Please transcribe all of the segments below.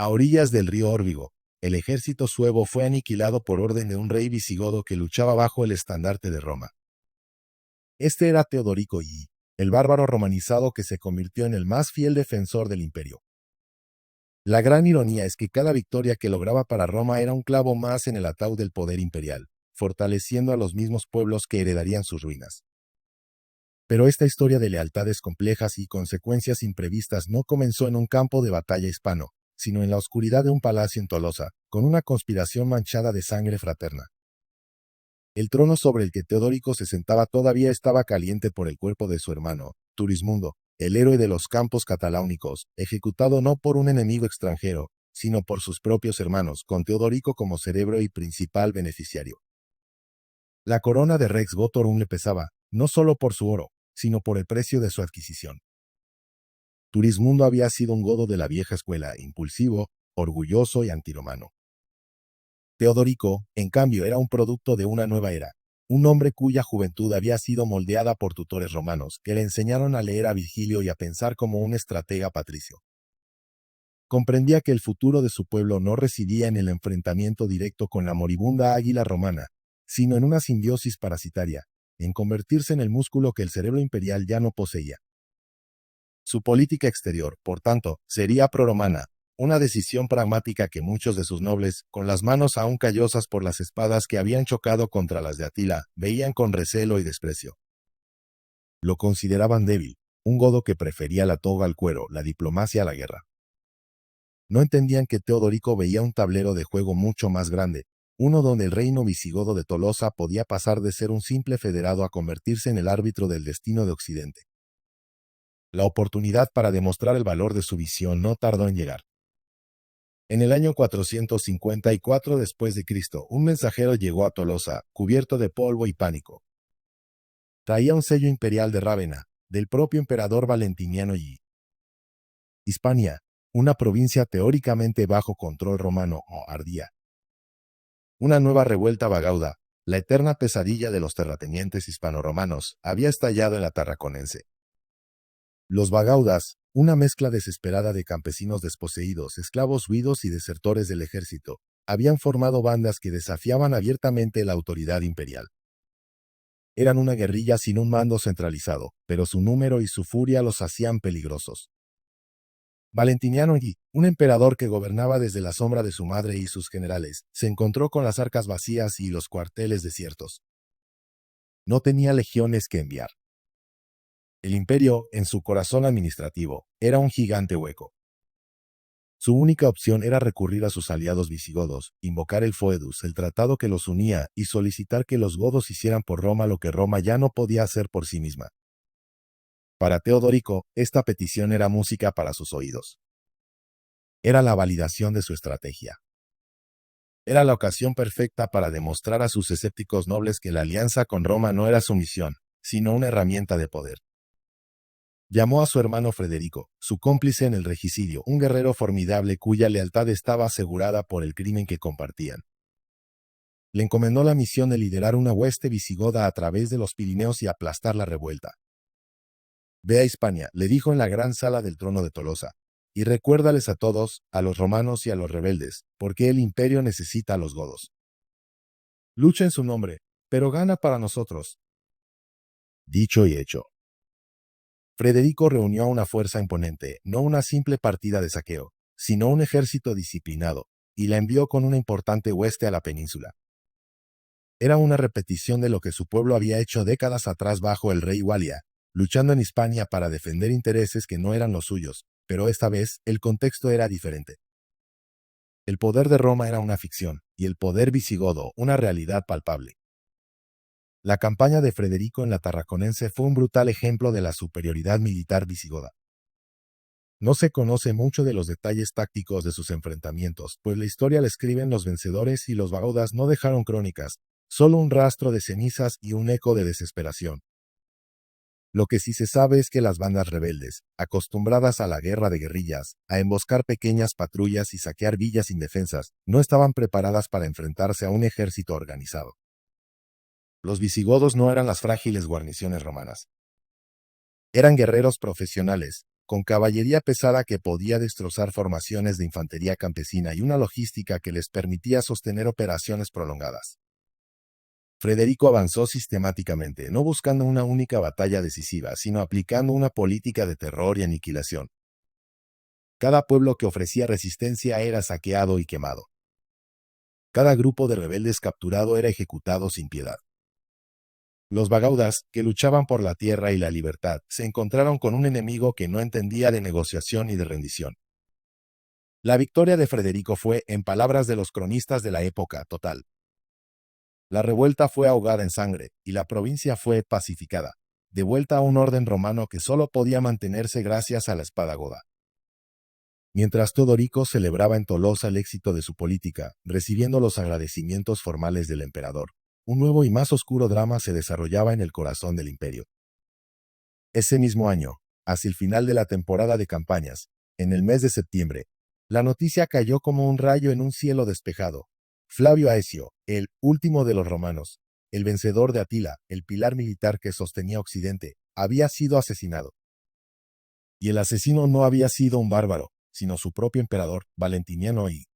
A orillas del río Órbigo, el ejército suevo fue aniquilado por orden de un rey visigodo que luchaba bajo el estandarte de Roma. Este era Teodorico I, el bárbaro romanizado que se convirtió en el más fiel defensor del imperio. La gran ironía es que cada victoria que lograba para Roma era un clavo más en el ataúd del poder imperial, fortaleciendo a los mismos pueblos que heredarían sus ruinas. Pero esta historia de lealtades complejas y consecuencias imprevistas no comenzó en un campo de batalla hispano, sino en la oscuridad de un palacio en Tolosa, con una conspiración manchada de sangre fraterna. El trono sobre el que Teodorico se sentaba todavía estaba caliente por el cuerpo de su hermano, Turismundo, el héroe de los campos cataláunicos, ejecutado no por un enemigo extranjero, sino por sus propios hermanos, con Teodorico como cerebro y principal beneficiario. La corona de Rex Gotorum le pesaba, no solo por su oro, sino por el precio de su adquisición. Turismundo había sido un godo de la vieja escuela, impulsivo, orgulloso y antiromano. Teodorico, en cambio, era un producto de una nueva era, un hombre cuya juventud había sido moldeada por tutores romanos, que le enseñaron a leer a Virgilio y a pensar como un estratega patricio. Comprendía que el futuro de su pueblo no residía en el enfrentamiento directo con la moribunda águila romana, sino en una simbiosis parasitaria, en convertirse en el músculo que el cerebro imperial ya no poseía. Su política exterior, por tanto, sería prorromana, una decisión pragmática que muchos de sus nobles, con las manos aún callosas por las espadas que habían chocado contra las de Atila, veían con recelo y desprecio. Lo consideraban débil, un godo que prefería la toga al cuero, la diplomacia a la guerra. No entendían que Teodorico veía un tablero de juego mucho más grande, uno donde el reino visigodo de Tolosa podía pasar de ser un simple federado a convertirse en el árbitro del destino de Occidente. La oportunidad para demostrar el valor de su visión no tardó en llegar. En el año 454 después de Cristo, un mensajero llegó a Tolosa, cubierto de polvo y pánico. Traía un sello imperial de Rávena, del propio emperador Valentiniano y Hispania, una provincia teóricamente bajo control romano, ardía. Una nueva revuelta bagauda, la eterna pesadilla de los terratenientes hispanoromanos, había estallado en la Tarraconense. Los bagaudas, una mezcla desesperada de campesinos desposeídos, esclavos huidos y desertores del ejército, habían formado bandas que desafiaban abiertamente la autoridad imperial. Eran una guerrilla sin un mando centralizado, pero su número y su furia los hacían peligrosos. Valentiniano I, un emperador que gobernaba desde la sombra de su madre y sus generales, se encontró con las arcas vacías y los cuarteles desiertos. No tenía legiones que enviar. El imperio, en su corazón administrativo, era un gigante hueco. Su única opción era recurrir a sus aliados visigodos, invocar el foedus, el tratado que los unía, y solicitar que los godos hicieran por Roma lo que Roma ya no podía hacer por sí misma. Para Teodorico, esta petición era música para sus oídos. Era la validación de su estrategia. Era la ocasión perfecta para demostrar a sus escépticos nobles que la alianza con Roma no era su misión, sino una herramienta de poder. Llamó a su hermano Federico, su cómplice en el regicidio, un guerrero formidable cuya lealtad estaba asegurada por el crimen que compartían. Le encomendó la misión de liderar una hueste visigoda a través de los Pirineos y aplastar la revuelta. Ve a Hispania, le dijo en la gran sala del trono de Tolosa, y recuérdales a todos, a los romanos y a los rebeldes, porque el imperio necesita a los godos. Lucha en su nombre, pero gana para nosotros. Dicho y hecho. Federico reunió a una fuerza imponente, no una simple partida de saqueo, sino un ejército disciplinado, y la envió con una importante hueste a la península. Era una repetición de lo que su pueblo había hecho décadas atrás bajo el rey Walia, luchando en Hispania para defender intereses que no eran los suyos, pero esta vez el contexto era diferente. El poder de Roma era una ficción, y el poder visigodo una realidad palpable. La campaña de Federico en la Tarraconense fue un brutal ejemplo de la superioridad militar visigoda. No se conoce mucho de los detalles tácticos de sus enfrentamientos, pues la historia la escriben los vencedores y los bagaudas no dejaron crónicas, solo un rastro de cenizas y un eco de desesperación. Lo que sí se sabe es que las bandas rebeldes, acostumbradas a la guerra de guerrillas, a emboscar pequeñas patrullas y saquear villas indefensas, no estaban preparadas para enfrentarse a un ejército organizado. Los visigodos no eran las frágiles guarniciones romanas. Eran guerreros profesionales, con caballería pesada que podía destrozar formaciones de infantería campesina y una logística que les permitía sostener operaciones prolongadas. Federico avanzó sistemáticamente, no buscando una única batalla decisiva, sino aplicando una política de terror y aniquilación. Cada pueblo que ofrecía resistencia era saqueado y quemado. Cada grupo de rebeldes capturado era ejecutado sin piedad. Los bagaudas, que luchaban por la tierra y la libertad, se encontraron con un enemigo que no entendía de negociación y de rendición. La victoria de Federico fue, en palabras de los cronistas de la época, total. La revuelta fue ahogada en sangre, y la provincia fue pacificada, de vuelta a un orden romano que solo podía mantenerse gracias a la espada goda. Mientras Teodorico celebraba en Tolosa el éxito de su política, recibiendo los agradecimientos formales del emperador, un nuevo y más oscuro drama se desarrollaba en el corazón del imperio. Ese mismo año, hacia el final de la temporada de campañas, en el mes de septiembre, la noticia cayó como un rayo en un cielo despejado. Flavio Aecio, el último de los romanos, el vencedor de Atila, el pilar militar que sostenía Occidente, había sido asesinado. Y el asesino no había sido un bárbaro, sino su propio emperador, Valentiniano I.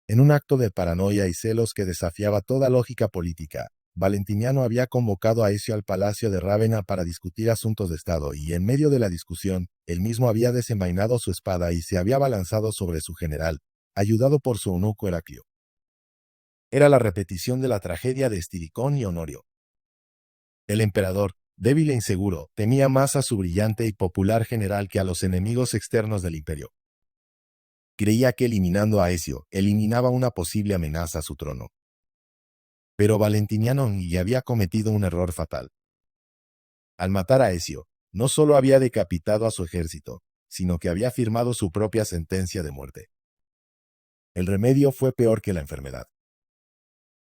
En un acto de paranoia y celos que desafiaba toda lógica política, Valentiniano había convocado a Aecio al palacio de Rávena para discutir asuntos de Estado y en medio de la discusión, él mismo había desenvainado su espada y se había abalanzado sobre su general, ayudado por su eunuco Heraclio. Era la repetición de la tragedia de Estiricón y Honorio. El emperador, débil e inseguro, temía más a su brillante y popular general que a los enemigos externos del imperio. Creía que eliminando a Aecio, eliminaba una posible amenaza a su trono. Pero Valentiniano I había cometido un error fatal. Al matar a Aecio, no solo había decapitado a su ejército, sino que había firmado su propia sentencia de muerte. El remedio fue peor que la enfermedad.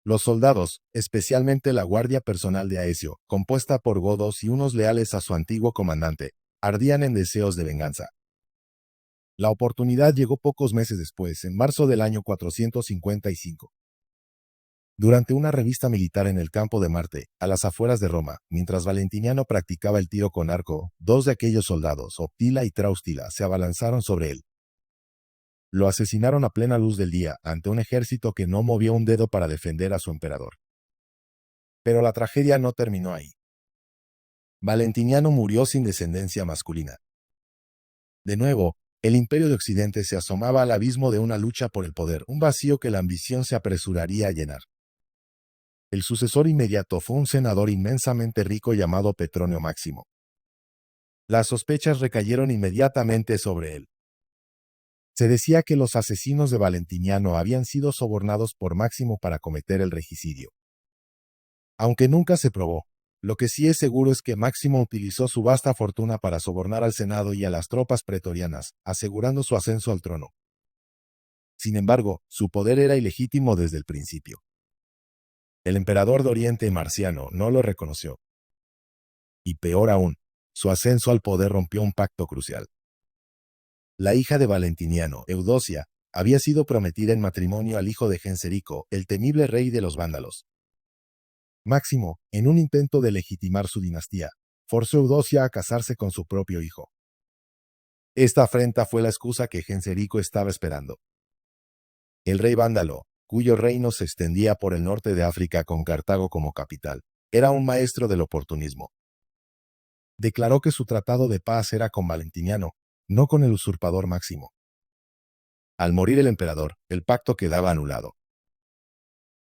Los soldados, especialmente la guardia personal de Aecio, compuesta por godos y unos leales a su antiguo comandante, ardían en deseos de venganza. La oportunidad llegó pocos meses después, en marzo del año 455. Durante una revista militar en el campo de Marte, a las afueras de Roma, mientras Valentiniano practicaba el tiro con arco, dos de aquellos soldados, Optila y Traustila, se abalanzaron sobre él. Lo asesinaron a plena luz del día, ante un ejército que no movió un dedo para defender a su emperador. Pero la tragedia no terminó ahí. Valentiniano murió sin descendencia masculina. De nuevo, el imperio de Occidente se asomaba al abismo de una lucha por el poder, un vacío que la ambición se apresuraría a llenar. El sucesor inmediato fue un senador inmensamente rico llamado Petronio Máximo. Las sospechas recayeron inmediatamente sobre él. Se decía que los asesinos de Valentiniano habían sido sobornados por Máximo para cometer el regicidio. Aunque nunca se probó, lo que sí es seguro es que Máximo utilizó su vasta fortuna para sobornar al Senado y a las tropas pretorianas, asegurando su ascenso al trono. Sin embargo, su poder era ilegítimo desde el principio. El emperador de Oriente Marciano no lo reconoció. Y peor aún, su ascenso al poder rompió un pacto crucial. La hija de Valentiniano, Eudocia, había sido prometida en matrimonio al hijo de Genserico, el temible rey de los vándalos. Máximo, en un intento de legitimar su dinastía, forzó a Eudocia a casarse con su propio hijo. Esta afrenta fue la excusa que Genserico estaba esperando. El rey vándalo, cuyo reino se extendía por el norte de África con Cartago como capital, era un maestro del oportunismo. Declaró que su tratado de paz era con Valentiniano, no con el usurpador Máximo. Al morir el emperador, el pacto quedaba anulado.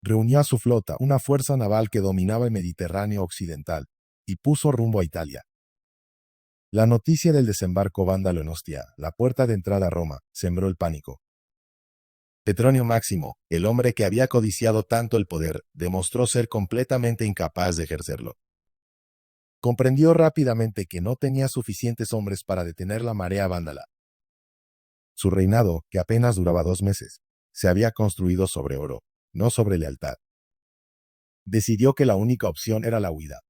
Reunió a su flota, una fuerza naval que dominaba el Mediterráneo occidental, y puso rumbo a Italia. La noticia del desembarco vándalo en Ostia, la puerta de entrada a Roma, sembró el pánico. Petronio Máximo, el hombre que había codiciado tanto el poder, demostró ser completamente incapaz de ejercerlo. Comprendió rápidamente que no tenía suficientes hombres para detener la marea vándala. Su reinado, que apenas duraba 2 meses, se había construido sobre oro, no sobre lealtad. Decidió que la única opción era la huida.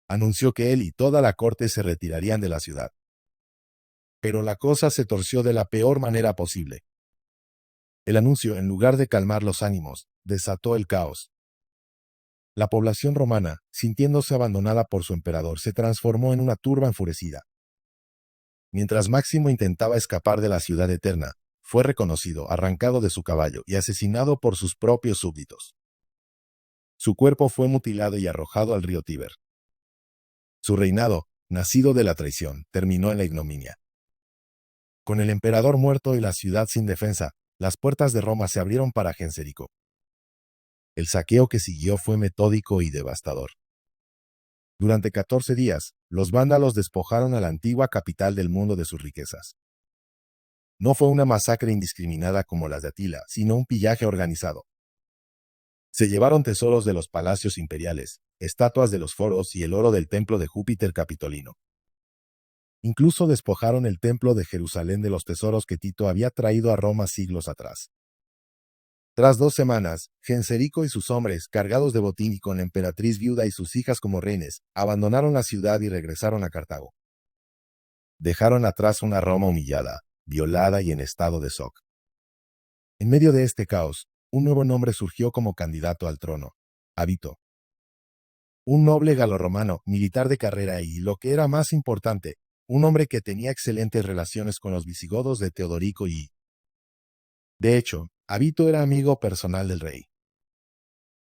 Anunció que él y toda la corte se retirarían de la ciudad. Pero la cosa se torció de la peor manera posible. El anuncio, en lugar de calmar los ánimos, desató el caos. La población romana, sintiéndose abandonada por su emperador, se transformó en una turba enfurecida. Mientras Máximo intentaba escapar de la ciudad eterna, fue reconocido, arrancado de su caballo y asesinado por sus propios súbditos. Su cuerpo fue mutilado y arrojado al río Tíber. Su reinado, nacido de la traición, terminó en la ignominia. Con el emperador muerto y la ciudad sin defensa, las puertas de Roma se abrieron para Genserico. El saqueo que siguió fue metódico y devastador. Durante 14 días, los vándalos despojaron a la antigua capital del mundo de sus riquezas. No fue una masacre indiscriminada como las de Atila, sino un pillaje organizado. Se llevaron tesoros de los palacios imperiales, estatuas de los foros y el oro del templo de Júpiter Capitolino. Incluso despojaron el templo de Jerusalén de los tesoros que Tito había traído a Roma siglos atrás. Tras 2 semanas, Genserico y sus hombres, cargados de botín y con la emperatriz viuda y sus hijas como rehenes, abandonaron la ciudad y regresaron a Cartago. Dejaron atrás una Roma humillada, violada y en estado de shock. En medio de este caos, un nuevo nombre surgió como candidato al trono: Avito. Un noble galorromano, militar de carrera y, lo que era más importante, un hombre que tenía excelentes relaciones con los visigodos de Teodorico y... De hecho, Avito era amigo personal del rey.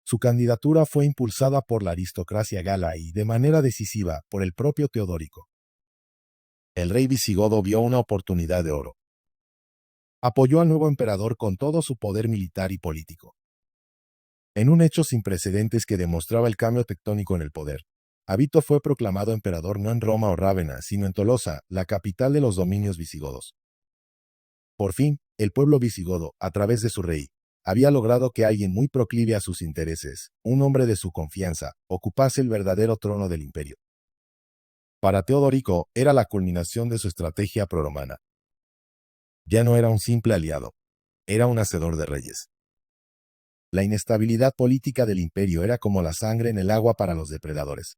Su candidatura fue impulsada por la aristocracia gala y, de manera decisiva, por el propio Teodorico. El rey visigodo vio una oportunidad de oro. Apoyó al nuevo emperador con todo su poder militar y político. En un hecho sin precedentes que demostraba el cambio tectónico en el poder, Avito fue proclamado emperador no en Roma o Rávena, sino en Tolosa, la capital de los dominios visigodos. Por fin, el pueblo visigodo, a través de su rey, había logrado que alguien muy proclive a sus intereses, un hombre de su confianza, ocupase el verdadero trono del imperio. Para Teodorico era la culminación de su estrategia prorromana. Ya no era un simple aliado, era un hacedor de reyes. La inestabilidad política del imperio era como la sangre en el agua para los depredadores.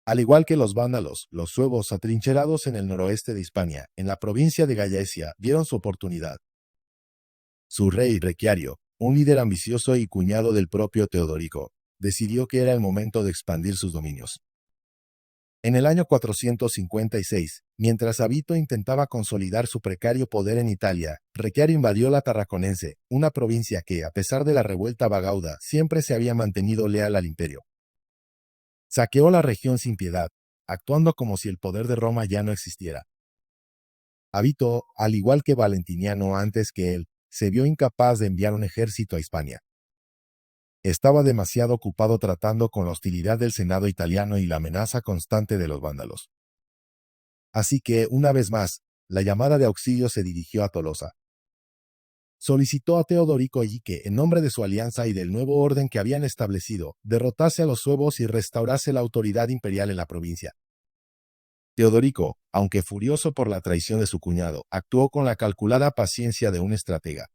Al igual que los vándalos, los suevos atrincherados en el noroeste de Hispania, en la provincia de Gallaecia, vieron su oportunidad. Su rey, Requiario, un líder ambicioso y cuñado del propio Teodorico, decidió que era el momento de expandir sus dominios. En el año 456, mientras Avito intentaba consolidar su precario poder en Italia, Requiario invadió la Tarraconense, una provincia que, a pesar de la revuelta bagauda, siempre se había mantenido leal al imperio. Saqueó la región sin piedad, actuando como si el poder de Roma ya no existiera. Avito, al igual que Valentiniano antes que él, se vio incapaz de enviar un ejército a Hispania. Estaba demasiado ocupado tratando con la hostilidad del Senado italiano y la amenaza constante de los vándalos. Así que, una vez más, la llamada de auxilio se dirigió a Tolosa. Solicitó a Teodorico y que, en nombre de su alianza y del nuevo orden que habían establecido, derrotase a los suevos y restaurase la autoridad imperial en la provincia. Teodorico, aunque furioso por la traición de su cuñado, actuó con la calculada paciencia de un estratega.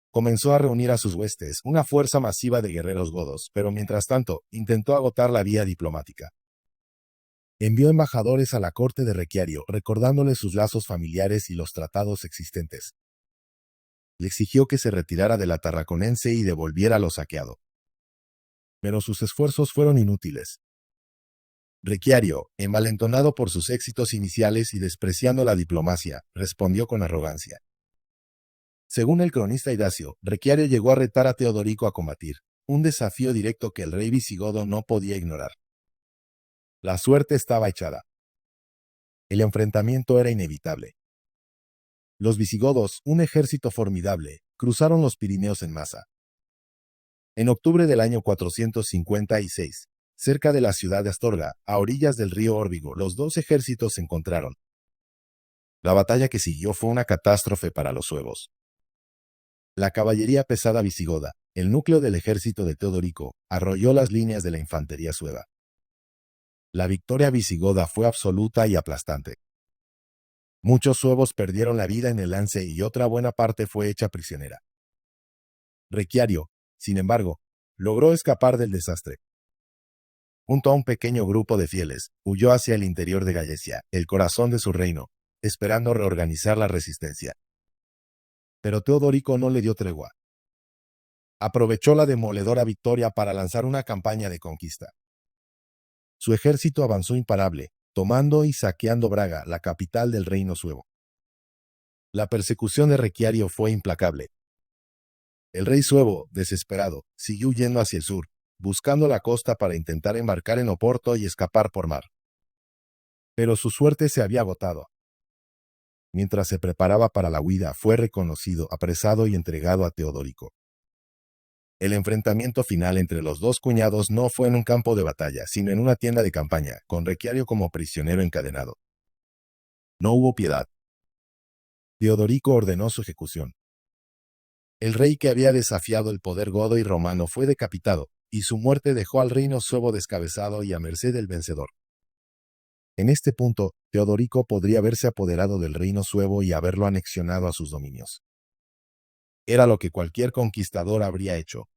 Comenzó a reunir a sus huestes, una fuerza masiva de guerreros godos, pero mientras tanto, intentó agotar la vía diplomática. Envió embajadores a la corte de Requiario, recordándole sus lazos familiares y los tratados existentes. Le exigió que se retirara de la Tarraconense y devolviera lo saqueado. Pero sus esfuerzos fueron inútiles. Requiario, envalentonado por sus éxitos iniciales y despreciando la diplomacia, respondió con arrogancia. Según el cronista Idacio, Requiario llegó a retar a Teodorico a combatir, un desafío directo que el rey visigodo no podía ignorar. La suerte estaba echada. El enfrentamiento era inevitable. Los visigodos, un ejército formidable, cruzaron los Pirineos en masa. En octubre del año 456, cerca de la ciudad de Astorga, a orillas del río Órbigo, los dos ejércitos se encontraron. La batalla que siguió fue una catástrofe para los suevos. La caballería pesada visigoda, el núcleo del ejército de Teodorico, arrolló las líneas de la infantería sueva. La victoria visigoda fue absoluta y aplastante. Muchos suevos perdieron la vida en el lance y otra buena parte fue hecha prisionera. Requiario, sin embargo, logró escapar del desastre. Junto a un pequeño grupo de fieles, huyó hacia el interior de Gallaecia, el corazón de su reino, esperando reorganizar la resistencia. Pero Teodorico no le dio tregua. Aprovechó la demoledora victoria para lanzar una campaña de conquista. Su ejército avanzó imparable, tomando y saqueando Braga, la capital del reino suevo. La persecución de Requiario fue implacable. El rey suevo, desesperado, siguió huyendo hacia el sur, buscando la costa para intentar embarcar en Oporto y escapar por mar. Pero su suerte se había agotado. Mientras se preparaba para la huida, fue reconocido, apresado y entregado a Teodorico. El enfrentamiento final entre los dos cuñados no fue en un campo de batalla, sino en una tienda de campaña, con Requiario como prisionero encadenado. No hubo piedad. Teodorico ordenó su ejecución. El rey que había desafiado el poder godo y romano fue decapitado, y su muerte dejó al reino suevo descabezado y a merced del vencedor. En este punto, Teodorico podría haberse apoderado del reino suevo y haberlo anexionado a sus dominios. Era lo que cualquier conquistador habría hecho.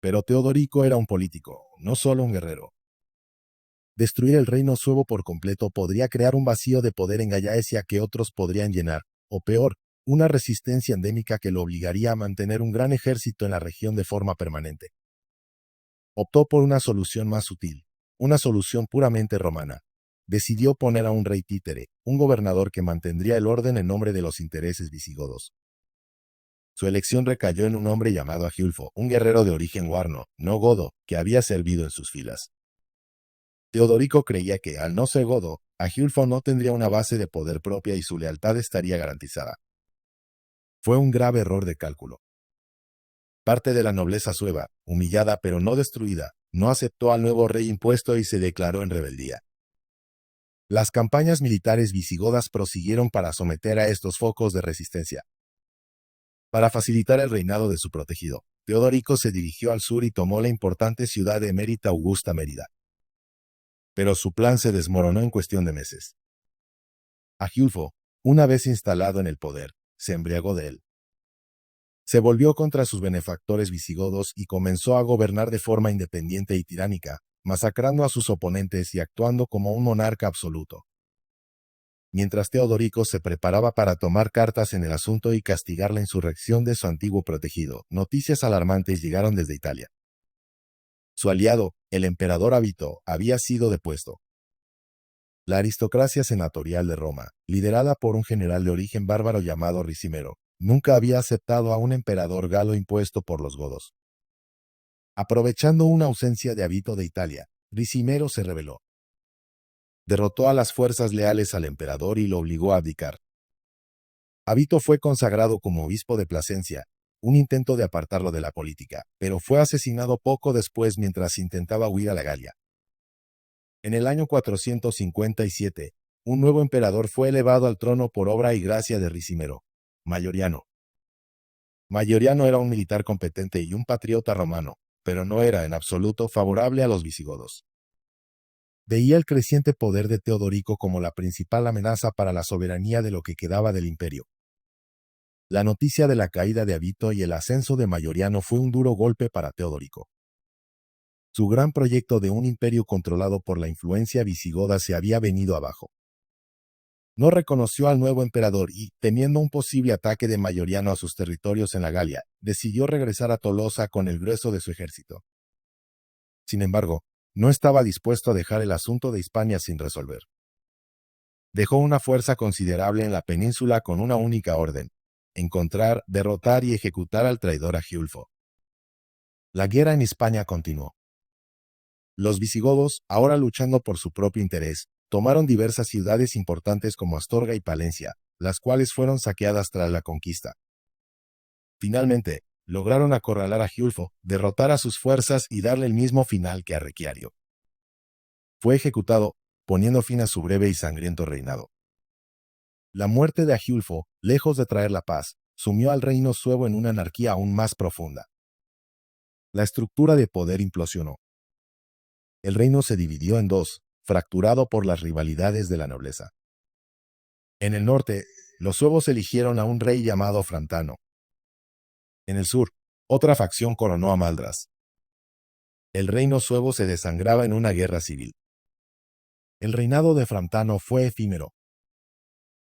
Pero Teodorico era un político, no solo un guerrero. Destruir el reino suevo por completo podría crear un vacío de poder en Gallaecia que otros podrían llenar, o peor, una resistencia endémica que lo obligaría a mantener un gran ejército en la región de forma permanente. Optó por una solución más sutil, una solución puramente romana. Decidió poner a un rey títere, un gobernador que mantendría el orden en nombre de los intereses visigodos. Su elección recayó en un hombre llamado Agiulfo, un guerrero de origen guarno, no godo, que había servido en sus filas. Teodorico creía que, al no ser godo, Agiulfo no tendría una base de poder propia y su lealtad estaría garantizada. Fue un grave error de cálculo. Parte de la nobleza sueva, humillada pero no destruida, no aceptó al nuevo rey impuesto y se declaró en rebeldía. Las campañas militares visigodas prosiguieron para someter a estos focos de resistencia. Para facilitar el reinado de su protegido, Teodorico se dirigió al sur y tomó la importante ciudad de emérita Augusta Mérida. Pero su plan se desmoronó en cuestión de meses. Agiulfo, una vez instalado en el poder, se embriagó de él. Se volvió contra sus benefactores visigodos y comenzó a gobernar de forma independiente y tiránica, masacrando a sus oponentes y actuando como un monarca absoluto. Mientras Teodorico se preparaba para tomar cartas en el asunto y castigar la insurrección de su antiguo protegido, noticias alarmantes llegaron desde Italia. Su aliado, el emperador Avito, había sido depuesto. La aristocracia senatorial de Roma, liderada por un general de origen bárbaro llamado Ricimero, nunca había aceptado a un emperador galo impuesto por los godos. Aprovechando una ausencia de Avito de Italia, Ricimero se rebeló. Derrotó a las fuerzas leales al emperador y lo obligó a abdicar. Avito fue consagrado como obispo de Plasencia, un intento de apartarlo de la política, pero fue asesinado poco después mientras intentaba huir a la Galia. En el año 457, un nuevo emperador fue elevado al trono por obra y gracia de Ricimero, Mayoriano. Mayoriano era un militar competente y un patriota romano, pero no era en absoluto favorable a los visigodos. Veía el creciente poder de Teodorico como la principal amenaza para la soberanía de lo que quedaba del imperio. La noticia de la caída de Avito y el ascenso de Mayoriano fue un duro golpe para Teodorico. Su gran proyecto de un imperio controlado por la influencia visigoda se había venido abajo. No reconoció al nuevo emperador y, temiendo un posible ataque de Mayoriano a sus territorios en la Galia, decidió regresar a Tolosa con el grueso de su ejército. Sin embargo, no estaba dispuesto a dejar el asunto de Hispania sin resolver. Dejó una fuerza considerable en la península con una única orden: encontrar, derrotar y ejecutar al traidor Agiulfo. La guerra en Hispania continuó. Los visigodos, ahora luchando por su propio interés, tomaron diversas ciudades importantes como Astorga y Palencia, las cuales fueron saqueadas tras la conquista. Finalmente, lograron acorralar a Agiulfo, derrotar a sus fuerzas y darle el mismo final que a Requiario. Fue ejecutado, poniendo fin a su breve y sangriento reinado. La muerte de Agiulfo, lejos de traer la paz, sumió al reino suevo en una anarquía aún más profunda. La estructura de poder implosionó. El reino se dividió en dos, fracturado por las rivalidades de la nobleza. En el norte, los suevos eligieron a un rey llamado Frantano. En el sur, otra facción coronó a Maldras. El reino suevo se desangraba en una guerra civil. El reinado de Frantano fue efímero.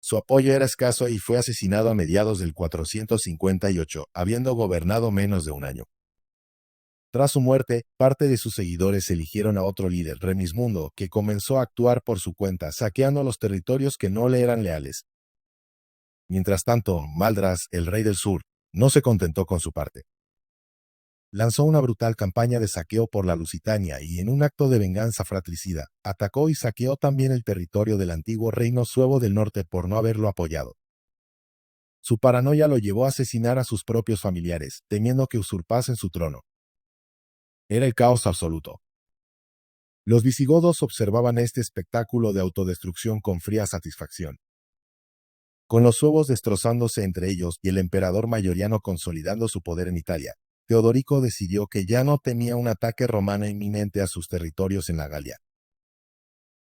Su apoyo era escaso y fue asesinado a mediados del 458, habiendo gobernado menos de un año. Tras su muerte, parte de sus seguidores eligieron a otro líder, Remismundo, que comenzó a actuar por su cuenta, saqueando los territorios que no le eran leales. Mientras tanto, Maldras, el rey del sur, no se contentó con su parte. Lanzó una brutal campaña de saqueo por la Lusitania y, en un acto de venganza fratricida, atacó y saqueó también el territorio del antiguo reino suevo del norte por no haberlo apoyado. Su paranoia lo llevó a asesinar a sus propios familiares, temiendo que usurpasen su trono. Era el caos absoluto. Los visigodos observaban este espectáculo de autodestrucción con fría satisfacción. Con los suevos destrozándose entre ellos y el emperador Mayoriano consolidando su poder en Italia, Teodorico decidió que ya no temía un ataque romano inminente a sus territorios en la Galia.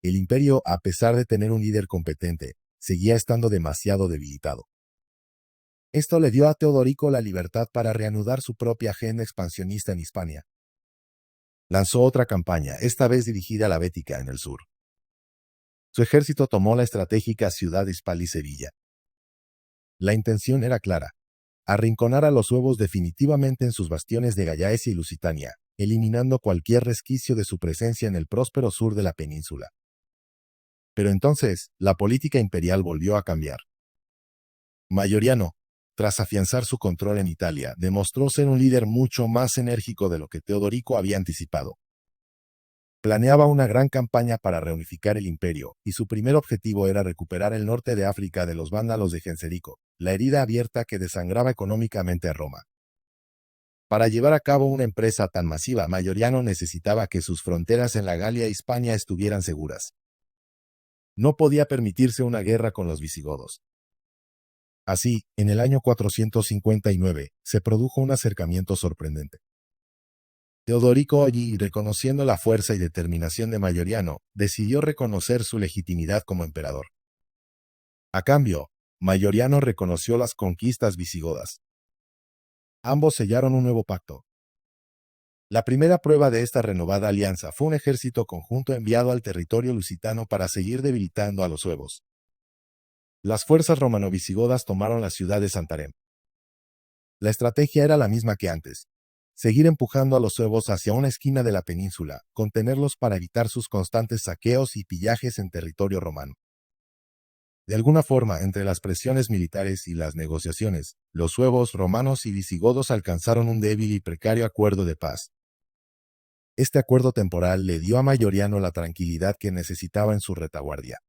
El imperio, a pesar de tener un líder competente, seguía estando demasiado debilitado. Esto le dio a Teodorico la libertad para reanudar su propia agenda expansionista en Hispania. Lanzó otra campaña, esta vez dirigida a la Bética en el sur. Su ejército tomó la estratégica ciudad de Hispal y Sevilla. La intención era clara: arrinconar a los suevos definitivamente en sus bastiones de Gallaecia y Lusitania, eliminando cualquier resquicio de su presencia en el próspero sur de la península. Pero entonces, la política imperial volvió a cambiar. Mayoriano, tras afianzar su control en Italia, demostró ser un líder mucho más enérgico de lo que Teodorico había anticipado. Planeaba una gran campaña para reunificar el imperio, y su primer objetivo era recuperar el norte de África de los vándalos de Genserico, la herida abierta que desangraba económicamente a Roma. Para llevar a cabo una empresa tan masiva, Mayoriano necesitaba que sus fronteras en la Galia e Hispania estuvieran seguras. No podía permitirse una guerra con los visigodos. Así, en el año 459, se produjo un acercamiento sorprendente. Teodorico allí, reconociendo la fuerza y determinación de Mayoriano, decidió reconocer su legitimidad como emperador. A cambio, Mayoriano reconoció las conquistas visigodas. Ambos sellaron un nuevo pacto. La primera prueba de esta renovada alianza fue un ejército conjunto enviado al territorio lusitano para seguir debilitando a los suevos. Las fuerzas romano-visigodas tomaron la ciudad de Santarém. La estrategia era la misma que antes: seguir empujando a los suevos hacia una esquina de la península, contenerlos para evitar sus constantes saqueos y pillajes en territorio romano. De alguna forma, entre las presiones militares y las negociaciones, los suevos, romanos y visigodos alcanzaron un débil y precario acuerdo de paz. Este acuerdo temporal le dio a Mayoriano la tranquilidad que necesitaba en su retaguardia.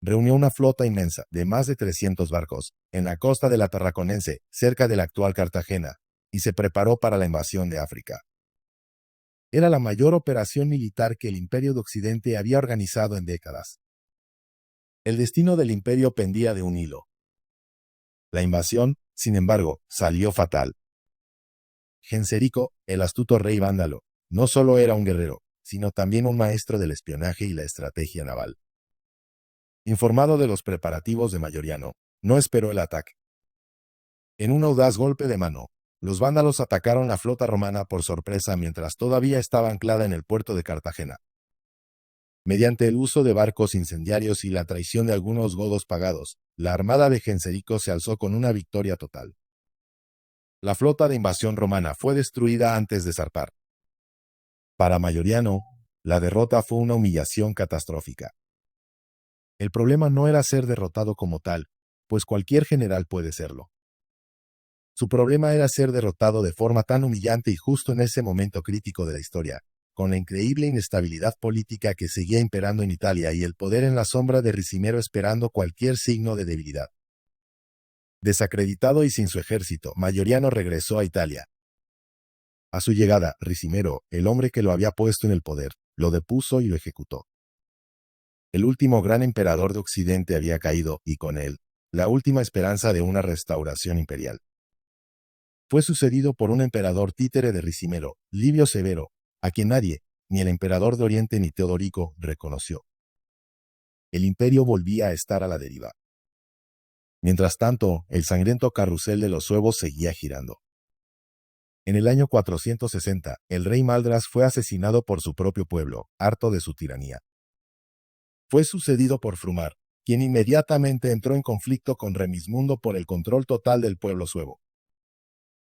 Reunió una flota inmensa, de más de 300 barcos, en la costa de la Tarraconense, cerca de la actual Cartagena, y se preparó para la invasión de África. Era la mayor operación militar que el Imperio de Occidente había organizado en décadas. El destino del imperio pendía de un hilo. La invasión, sin embargo, salió fatal. Genserico, el astuto rey vándalo, no solo era un guerrero, sino también un maestro del espionaje y la estrategia naval. Informado de los preparativos de Mayoriano, no esperó el ataque. En un audaz golpe de mano, los vándalos atacaron la flota romana por sorpresa mientras todavía estaba anclada en el puerto de Cartagena. Mediante el uso de barcos incendiarios y la traición de algunos godos pagados, la armada de Genserico se alzó con una victoria total. La flota de invasión romana fue destruida antes de zarpar. Para Mayoriano, la derrota fue una humillación catastrófica. El problema no era ser derrotado como tal, pues cualquier general puede serlo. Su problema era ser derrotado de forma tan humillante y justo en ese momento crítico de la historia, con la increíble inestabilidad política que seguía imperando en Italia y el poder en la sombra de Ricimero esperando cualquier signo de debilidad. Desacreditado y sin su ejército, Mayoriano regresó a Italia. A su llegada, Ricimero, el hombre que lo había puesto en el poder, lo depuso y lo ejecutó. El último gran emperador de Occidente había caído, y con él, la última esperanza de una restauración imperial. Fue sucedido por un emperador títere de Ricimero, Livio Severo, a quien nadie, ni el emperador de Oriente ni Teodorico, reconoció. El imperio volvía a estar a la deriva. Mientras tanto, el sangriento carrusel de los suevos seguía girando. En el año 460, el rey Maldras fue asesinado por su propio pueblo, harto de su tiranía. Fue sucedido por Frumar, quien inmediatamente entró en conflicto con Remismundo por el control total del pueblo suevo.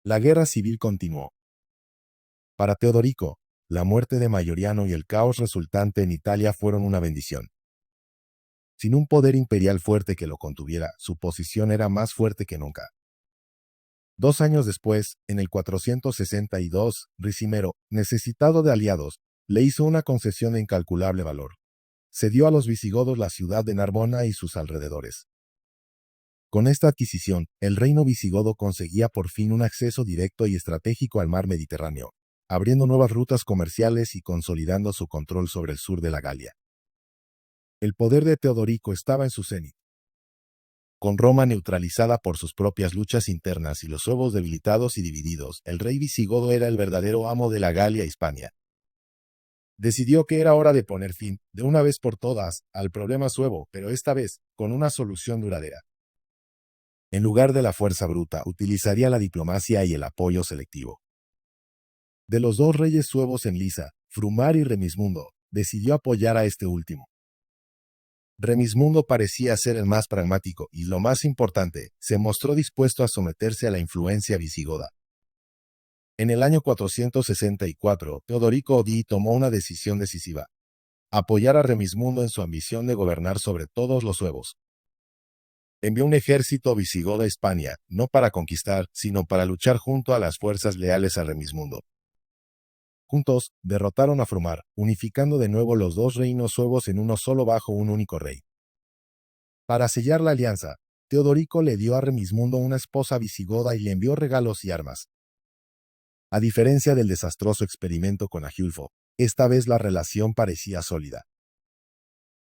La guerra civil continuó. Para Teodorico, la muerte de Mayoriano y el caos resultante en Italia fueron una bendición. Sin un poder imperial fuerte que lo contuviera, su posición era más fuerte que nunca. 2 años después, en el 462, Ricimero, necesitado de aliados, le hizo una concesión de incalculable valor. Cedió a los visigodos la ciudad de Narbona y sus alrededores. Con esta adquisición, el reino visigodo conseguía por fin un acceso directo y estratégico al mar Mediterráneo, abriendo nuevas rutas comerciales y consolidando su control sobre el sur de la Galia. El poder de Teodorico estaba en su cenit. Con Roma neutralizada por sus propias luchas internas y los suevos debilitados y divididos, el rey visigodo era el verdadero amo de la Galia e Hispania. Decidió que era hora de poner fin, de una vez por todas, al problema suevo, pero esta vez, con una solución duradera. En lugar de la fuerza bruta, utilizaría la diplomacia y el apoyo selectivo. De los dos reyes suevos en Lisa, Frumar y Remismundo, decidió apoyar a este último. Remismundo parecía ser el más pragmático y, lo más importante, se mostró dispuesto a someterse a la influencia visigoda. En el año 464, Teodorico Odí tomó una decisión decisiva: apoyar a Remismundo en su ambición de gobernar sobre todos los suevos. Envió un ejército visigodo a Hispania, no para conquistar, sino para luchar junto a las fuerzas leales a Remismundo. Juntos, derrotaron a Frumar, unificando de nuevo los dos reinos suevos en uno solo bajo un único rey. Para sellar la alianza, Teodorico le dio a Remismundo una esposa visigoda y le envió regalos y armas. A diferencia del desastroso experimento con Agiulfo, esta vez la relación parecía sólida.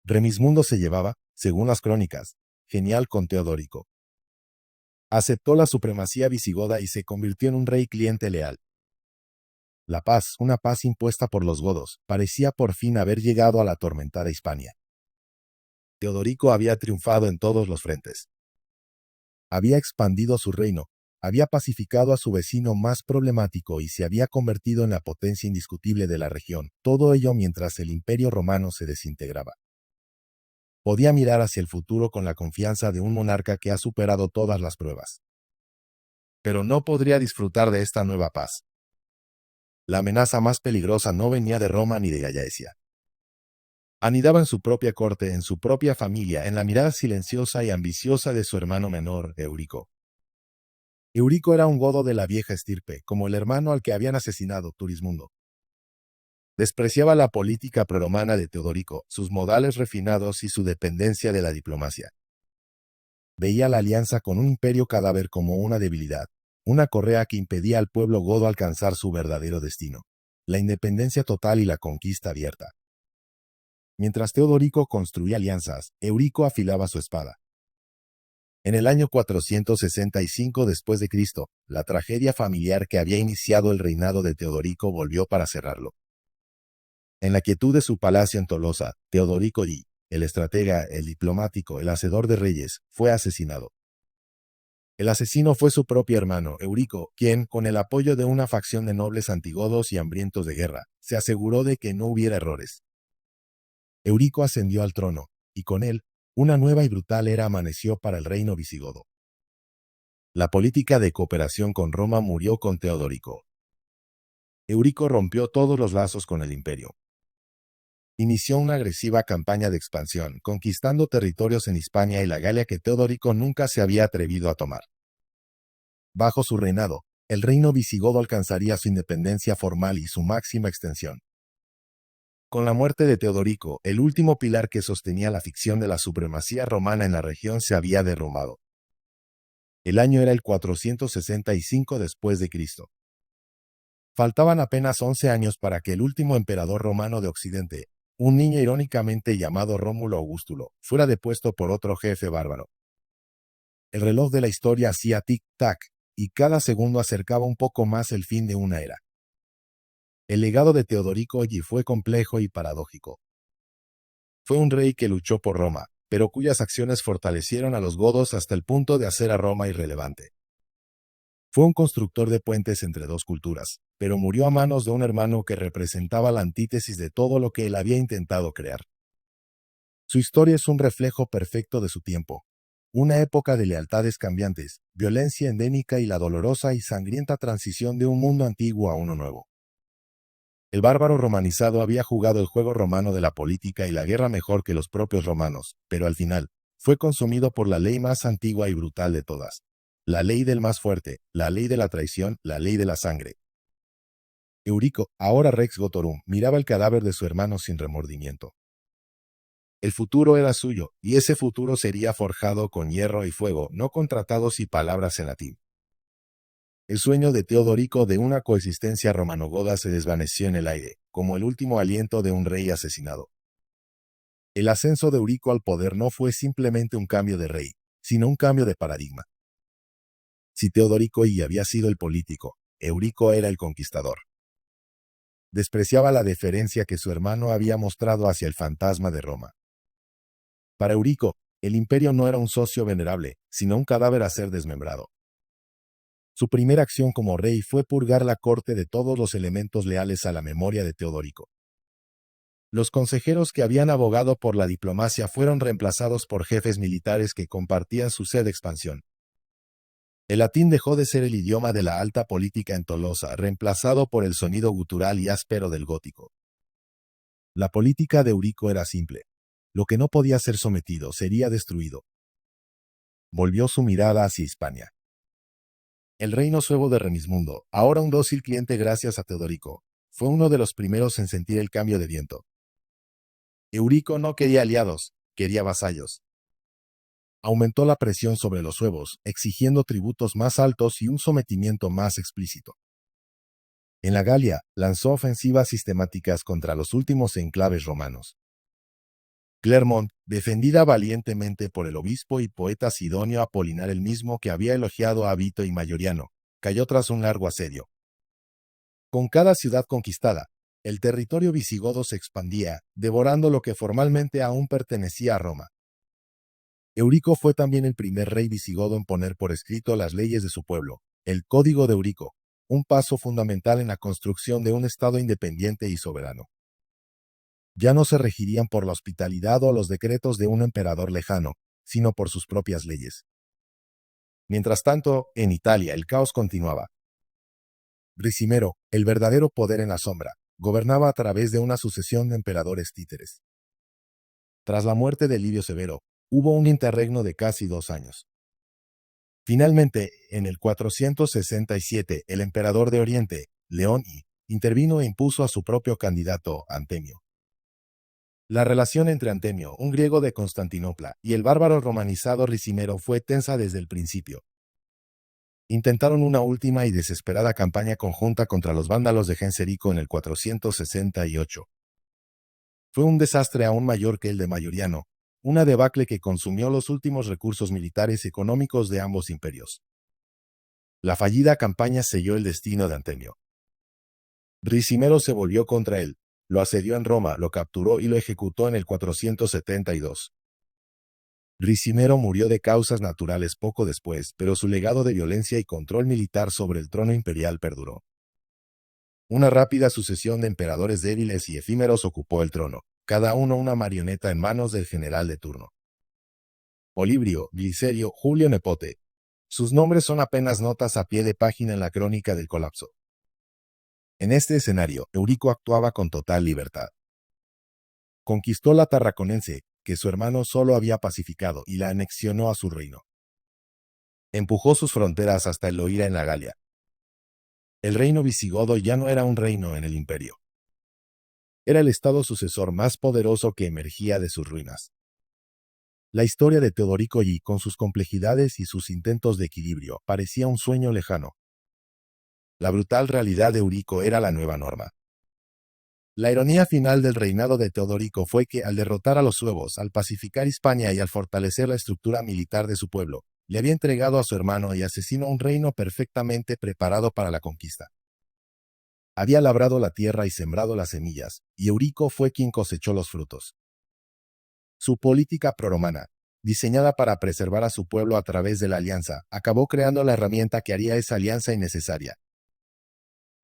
Remismundo se llevaba, según las crónicas, genial con Teodorico. Aceptó la supremacía visigoda y se convirtió en un rey cliente leal. La paz, una paz impuesta por los godos, parecía por fin haber llegado a la atormentada Hispania. Teodorico había triunfado en todos los frentes. Había expandido su reino, había pacificado a su vecino más problemático y se había convertido en la potencia indiscutible de la región, todo ello mientras el Imperio Romano se desintegraba. Podía mirar hacia el futuro con la confianza de un monarca que ha superado todas las pruebas. Pero no podría disfrutar de esta nueva paz. La amenaza más peligrosa no venía de Roma ni de Gallaecia. Anidaba en su propia corte, en su propia familia, en la mirada silenciosa y ambiciosa de su hermano menor, Eurico. Eurico era un godo de la vieja estirpe, como el hermano al que habían asesinado, Turismundo. Despreciaba la política preromana de Teodorico, sus modales refinados y su dependencia de la diplomacia. Veía la alianza con un imperio cadáver como una debilidad, una correa que impedía al pueblo godo alcanzar su verdadero destino: la independencia total y la conquista abierta. Mientras Teodorico construía alianzas, Eurico afilaba su espada. En el año 465 después de Cristo, la tragedia familiar que había iniciado el reinado de Teodorico volvió para cerrarlo. En la quietud de su palacio en Tolosa, Teodorico I, el estratega, el diplomático, el hacedor de reyes, fue asesinado. El asesino fue su propio hermano, Eurico, quien, con el apoyo de una facción de nobles antigodos y hambrientos de guerra, se aseguró de que no hubiera errores. Eurico ascendió al trono, y con él, una nueva y brutal era amaneció para el reino visigodo. La política de cooperación con Roma murió con Teodorico. Eurico rompió todos los lazos con el imperio. Inició una agresiva campaña de expansión, conquistando territorios en Hispania y la Galia que Teodorico nunca se había atrevido a tomar. Bajo su reinado, el reino visigodo alcanzaría su independencia formal y su máxima extensión. Con la muerte de Teodorico, el último pilar que sostenía la ficción de la supremacía romana en la región se había derrumbado. El año era el 465 después de Cristo. Faltaban apenas 11 años para que el último emperador romano de Occidente, un niño irónicamente llamado Rómulo Augustulo, fuera depuesto por otro jefe bárbaro. El reloj de la historia hacía tic-tac, y cada segundo acercaba un poco más el fin de una era. El legado de Teodorico allí fue complejo y paradójico. Fue un rey que luchó por Roma, pero cuyas acciones fortalecieron a los godos hasta el punto de hacer a Roma irrelevante. Fue un constructor de puentes entre dos culturas, pero murió a manos de un hermano que representaba la antítesis de todo lo que él había intentado crear. Su historia es un reflejo perfecto de su tiempo. Una época de lealtades cambiantes, violencia endémica y la dolorosa y sangrienta transición de un mundo antiguo a uno nuevo. El bárbaro romanizado había jugado el juego romano de la política y la guerra mejor que los propios romanos, pero al final, fue consumido por la ley más antigua y brutal de todas. La ley del más fuerte, la ley de la traición, la ley de la sangre. Eurico, ahora Rex Gotorum, miraba el cadáver de su hermano sin remordimiento. El futuro era suyo, y ese futuro sería forjado con hierro y fuego, no con tratados y palabras en latín. El sueño de Teodorico de una coexistencia romanogoda se desvaneció en el aire, como el último aliento de un rey asesinado. El ascenso de Eurico al poder no fue simplemente un cambio de rey, sino un cambio de paradigma. Si Teodorico I había sido el político, Eurico era el conquistador. Despreciaba la deferencia que su hermano había mostrado hacia el fantasma de Roma. Para Eurico, el imperio no era un socio venerable, sino un cadáver a ser desmembrado. Su primera acción como rey fue purgar la corte de todos los elementos leales a la memoria de Teodorico. Los consejeros que habían abogado por la diplomacia fueron reemplazados por jefes militares que compartían su sed de expansión. El latín dejó de ser el idioma de la alta política en Tolosa, reemplazado por el sonido gutural y áspero del gótico. La política de Eurico era simple. Lo que no podía ser sometido sería destruido. Volvió su mirada hacia Hispania. El reino suevo de Remismundo, ahora un dócil cliente gracias a Teodorico, fue uno de los primeros en sentir el cambio de viento. Eurico no quería aliados, quería vasallos. Aumentó la presión sobre los suevos, exigiendo tributos más altos y un sometimiento más explícito. En la Galia, lanzó ofensivas sistemáticas contra los últimos enclaves romanos. Clermont, defendida valientemente por el obispo y poeta sidonio Apolinar el mismo que había elogiado a Vito y Mayoriano, cayó tras un largo asedio. Con cada ciudad conquistada, el territorio visigodo se expandía, devorando lo que formalmente aún pertenecía a Roma. Eurico fue también el primer rey visigodo en poner por escrito las leyes de su pueblo, el Código de Eurico, un paso fundamental en la construcción de un estado independiente y soberano. Ya no se regirían por la hospitalidad o los decretos de un emperador lejano, sino por sus propias leyes. Mientras tanto, en Italia el caos continuaba. Ricimero, el verdadero poder en la sombra, gobernaba a través de una sucesión de emperadores títeres. Tras la muerte de Livio Severo, hubo un interregno de casi 2 años. Finalmente, en el 467, el emperador de Oriente, León I, intervino e impuso a su propio candidato, Antemio. La relación entre Antemio, un griego de Constantinopla, y el bárbaro romanizado Ricimero fue tensa desde el principio. Intentaron una última y desesperada campaña conjunta contra los vándalos de Genserico en el 468. Fue un desastre aún mayor que el de Mayoriano, una debacle que consumió los últimos recursos militares y económicos de ambos imperios. La fallida campaña selló el destino de Antemio. Ricimero se volvió contra él, lo asedió en Roma, lo capturó y lo ejecutó en el 472. Ricimero murió de causas naturales poco después, pero su legado de violencia y control militar sobre el trono imperial perduró. Una rápida sucesión de emperadores débiles y efímeros ocupó el trono, cada uno una marioneta en manos del general de turno. Olibrio, Glicerio, Julio Nepote. Sus nombres son apenas notas a pie de página en la crónica del colapso. En este escenario, Eurico actuaba con total libertad. Conquistó la Tarraconense, que su hermano solo había pacificado, y la anexionó a su reino. Empujó sus fronteras hasta el Loira en la Galia. El reino visigodo ya no era un reino en el imperio. Era el estado sucesor más poderoso que emergía de sus ruinas. La historia de Teodorico I, con sus complejidades y sus intentos de equilibrio, parecía un sueño lejano. La brutal realidad de Eurico era la nueva norma. La ironía final del reinado de Teodorico fue que, al derrotar a los suevos, al pacificar Hispania y al fortalecer la estructura militar de su pueblo, le había entregado a su hermano y asesino un reino perfectamente preparado para la conquista. Había labrado la tierra y sembrado las semillas, y Eurico fue quien cosechó los frutos. Su política prorromana, diseñada para preservar a su pueblo a través de la alianza, acabó creando la herramienta que haría esa alianza innecesaria.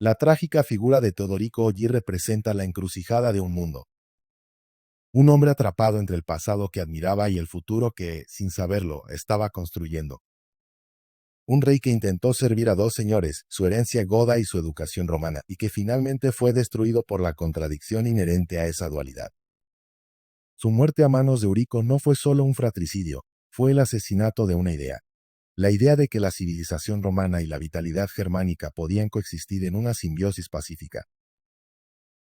La trágica figura de Teodorico allí representa la encrucijada de un mundo. Un hombre atrapado entre el pasado que admiraba y el futuro que, sin saberlo, estaba construyendo. Un rey que intentó servir a dos señores, su herencia goda y su educación romana, y que finalmente fue destruido por la contradicción inherente a esa dualidad. Su muerte a manos de Eurico no fue solo un fratricidio, fue el asesinato de una idea. La idea de que la civilización romana y la vitalidad germánica podían coexistir en una simbiosis pacífica.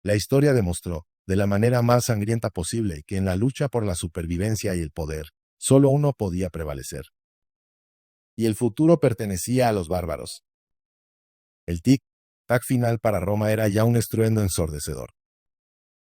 La historia demostró, de la manera más sangrienta posible, que en la lucha por la supervivencia y el poder, solo uno podía prevalecer. Y el futuro pertenecía a los bárbaros. El tic-tac final para Roma era ya un estruendo ensordecedor.